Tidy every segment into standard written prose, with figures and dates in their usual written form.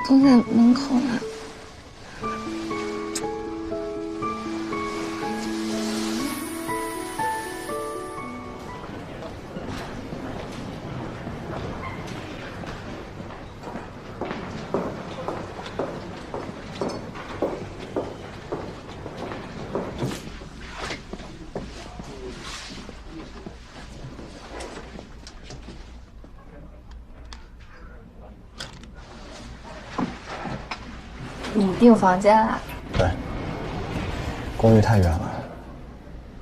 都在门口呢。你订房间了？对，公寓太远了，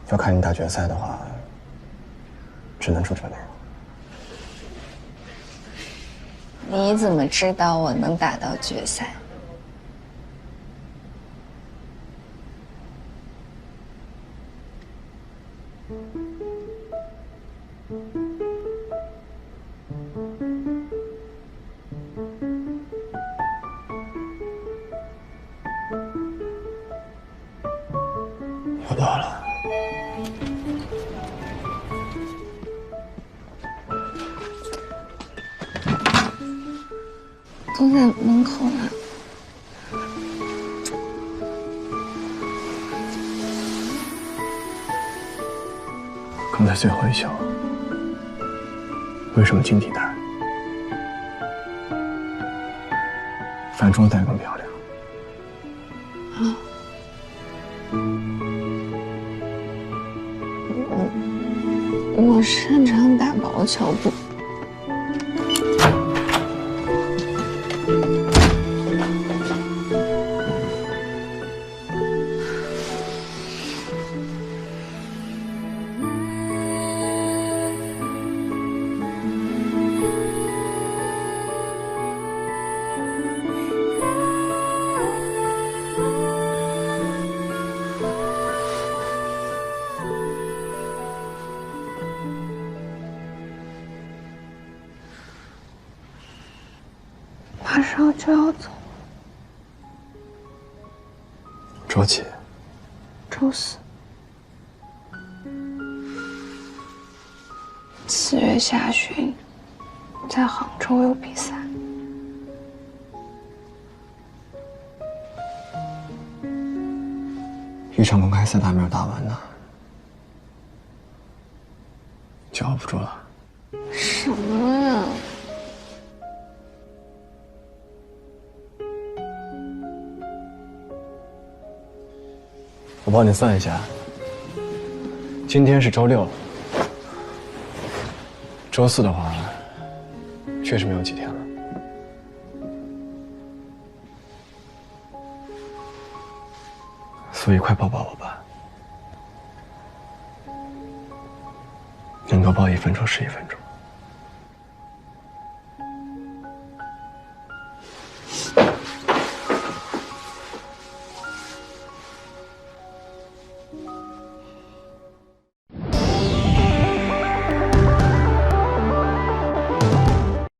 要看你打决赛的话，只能住这里。你怎么知道我能打到决赛？又到了。都在门口呢。刚才最后一球，为什么晶体带？反中带更漂亮。啊。我擅长打薄球不？马上就要走，周几？周四，4月下旬，在杭州有比赛。一场公开赛还没有打完呢，就熬不住了。什么呀？我帮你算一下，今天是周6，周4的话，确实没有几天了。所以快抱抱我吧，能够抱1分钟是1分钟。